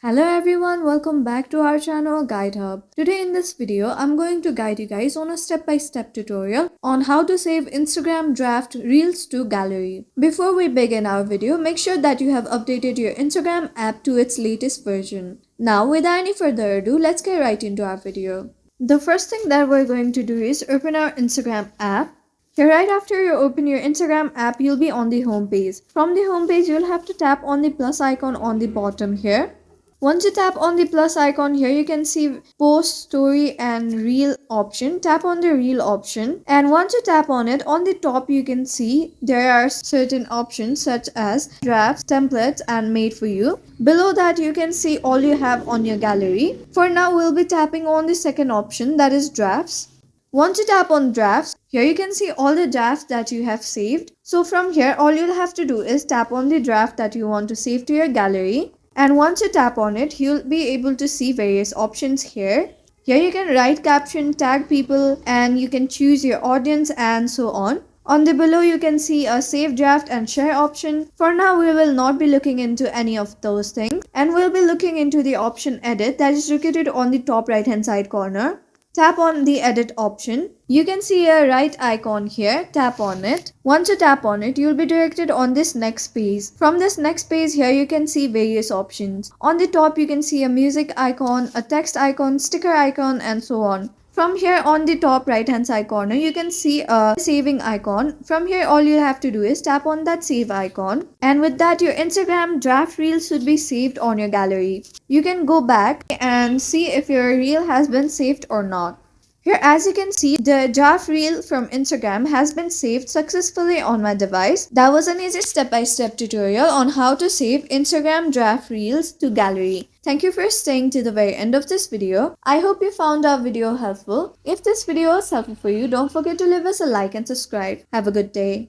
Hello everyone, welcome back to our channel Guide Hub. Today in this video, I'm going to guide you guys on a step-by-step tutorial on how to save Instagram draft reels to gallery. Before we begin our video, make sure that you have updated your Instagram app to its latest version. Now without any further ado, let's get right into our video. The first thing that we're going to do is open our Instagram app. Here, right after you open your Instagram app, you'll be on the home page. From the home page, you'll have to tap on the plus icon on the bottom here. Once you tap on the plus icon here, you can see post, story and reel option. Tap on the reel option, and once you tap on it, on the top you can see there are certain options such as drafts, templates and made for you. Below that you can see all you have on your gallery. For now we'll be tapping on the second option, that is drafts. Once you tap on drafts, here you can see all the drafts that you have saved. So from here, all you'll have to do is tap on the draft that you want to save to your gallery. And once you tap on it, you'll be able to see various options here. Here you can write caption, tag people, and you can choose your audience and so on. On the below, you can see a save draft and share option. For now, we will not be looking into any of those things. And we'll be looking into the option edit that is located on the top right hand side corner. Tap on the edit option. You can see a right icon here. Tap on it. Once you tap on it, you'll be directed on this next page. From this next page here, you can see various options. On the top, you can see a music icon, a text icon, sticker icon and so on. From here on the top right hand side corner, you can see a saving icon. From here, all you have to do is tap on that save icon. And with that, your Instagram draft reel should be saved on your gallery. You can go back and see if your reel has been saved or not. Here, as you can see, the draft reel from Instagram has been saved successfully on my device. That was an easy step-by-step tutorial on how to save Instagram draft reels to gallery. Thank you for staying to the very end of this video. I hope you found our video helpful. If this video was helpful for you, don't forget to leave us a like and subscribe. Have a good day.